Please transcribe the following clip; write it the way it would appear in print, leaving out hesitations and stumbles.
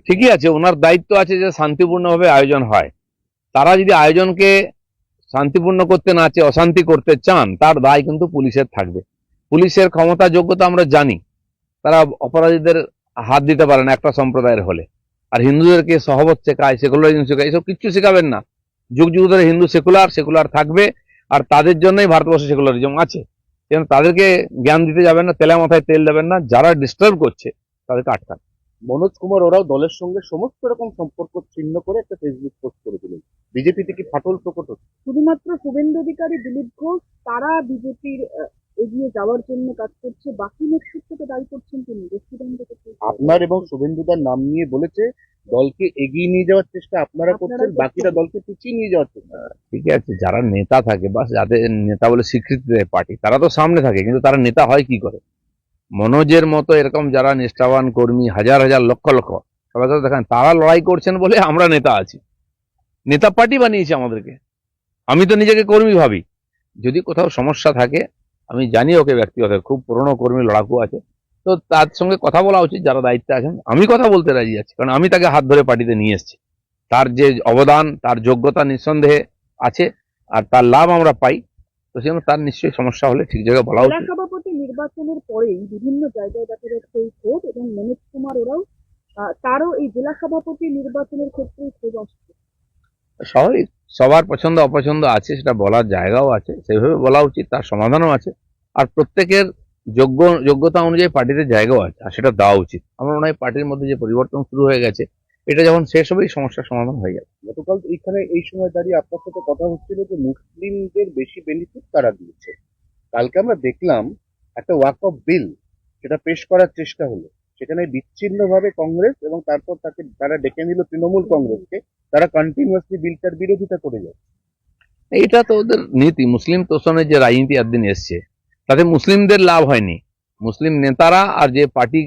ঠিকই আছে, ওনার দায়িত্ব আছে যে শান্তিপূর্ণভাবে আয়োজন হয়। তারা যদি আয়োজনকে শান্তিপূর্ণ করতে না চেয়ে অশান্তি করতে চান, তার দায় কিন্তু পুলিশের থাকবে। পুলিশের ক্ষমতা যোগ্যতা আমরা জানি, তারা অপরাধীদের হাত দিতে পারে না একটা সম্প্রদায়ের হলে। আর হিন্দুদেরকে সহবত শেখায়, সেকুলারিজম শেখায়, এসব কিচ্ছু শেখাবেন না। যুগ যুগ ধরে হিন্দু সেকুলার থাকবে, আর তাদের জন্যই ভারতবর্ষে সেকুলারিজম আছে। তাদেরকে জ্ঞান দিতে যাবেন না, তেলে মাথায় তেল দেবেন না, যারা ডিস্টার্ব করছে তাদেরকে আটকান। মনোজ কুমার ওরাও দলের সঙ্গে সমস্ত রকম সম্পর্ক ছিন্ন করে একটা ফেসবুক পোস্ট করে দিলেন। বিজেপিতে কি ফাটল প্রকট হচ্ছে? শুধুমাত্র শুভেন্দু অধিকারী, দিলীপ ঘোষ তারা বিজেপির এগিয়ে যাওয়ার জন্য কাজ করছে, বাকি নেতৃত্বকে দায়ী করছেন তিনি গোষ্ঠীদ্বন্দ্ব থেকে। আপনার এবং শুভেন্দুদার নাম নিয়ে বলেছে দলকে এগিয়ে নিয়ে যাওয়ার চেষ্টা আপনারা করছেন, বাকিরা দলকে পিছিয়ে নিয়ে যাওয়ার চেষ্টা। ঠিক আছে, যারা নেতা থাকে বা যাদের নেতা বলে স্বীকৃতি দেয় পার্টি, তারা তো সামনে থাকে, কিন্তু তারা নেতা হয় কি করে? মনোজের মতো এরকম যারা নিষ্ঠাবান কর্মী, হাজার হাজার লক্ষ লক্ষ, সবাই তো দেখেন, তারা লড়াই করছেন বলে আমরা নেতা আছি। নেতা পার্টি বানিয়েছে আমাদেরকে। আমি তো নিজেকে কর্মী ভাবি। যদি কোথাও সমস্যা থাকে, আমি জানি ওকে ব্যক্তিগত, খুব পুরনো কর্মী, লড়াকু আছে, তো তার সঙ্গে কথা বলা উচিত যারা দায়িত্বে আছেন। আমি কথা বলতে রাজি আছি, কারণ আমি তাকে হাত ধরে পার্টিতে নিয়ে এসেছি। তার যে অবদান, তার যোগ্যতা নিঃসন্দেহে আছে, আর তার লাভ আমরা পাই। তো সেজন্য তার নিশ্চয়ই সমস্যা হলে ঠিক জায়গায় বলা জেলা উচিত। সভাপতি নির্বাচনের পরেই বিভিন্ন জায়গায় দেখা যাচ্ছে এই ক্ষোভ, এবং মনোজ কুমার ওরাও তারও এই জেলা সভাপতি নির্বাচনের ক্ষেত্রে ক্ষোভ আসছে। স্বাভাবিক, সবার পছন্দ অপছন্দ আছে, সেটা বলার জায়গাও আছে, সেভাবে বলা উচিত, তার সমাধানও আছে। আর প্রত্যেকের যোগ্যতা অনুযায়ী পার্টিতে জায়গাও আছে, আর সেটা দেওয়া উচিত। আমার মনে হয় পার্টির মধ্যে যে পরিবর্তন শুরু হয়ে গেছে, এটা যখন শেষ হবে, এই সমস্যার সমাধান হয়ে যাবে। গতকাল এইখানে এই সময় দাঁড়িয়ে আপনার সাথে কথা হচ্ছিল যে মুসলিমদের বেশি বেনিফিট তারা দিয়েছে। কালকে আমরা দেখলাম একটা ওয়াক অফ বিল, সেটা পেশ করার চেষ্টা হলো, সেখানে বিচ্ছিন্নভাবে কংগ্রেস এবং তারপর তারা ডেকে নিল তৃণমূল কংগ্রেসকে, তারা কন্টিনিউয়াসলি বিলটার বিরোধিতা করে যায়। এইটা তো ওদের নীতি। মুসলিম তোষণের যে রাজনীতি একদিন এসছে, তাতে মুসলিমদের লাভ হয়নি। মুসলিম নেতারা আর যে পার্টি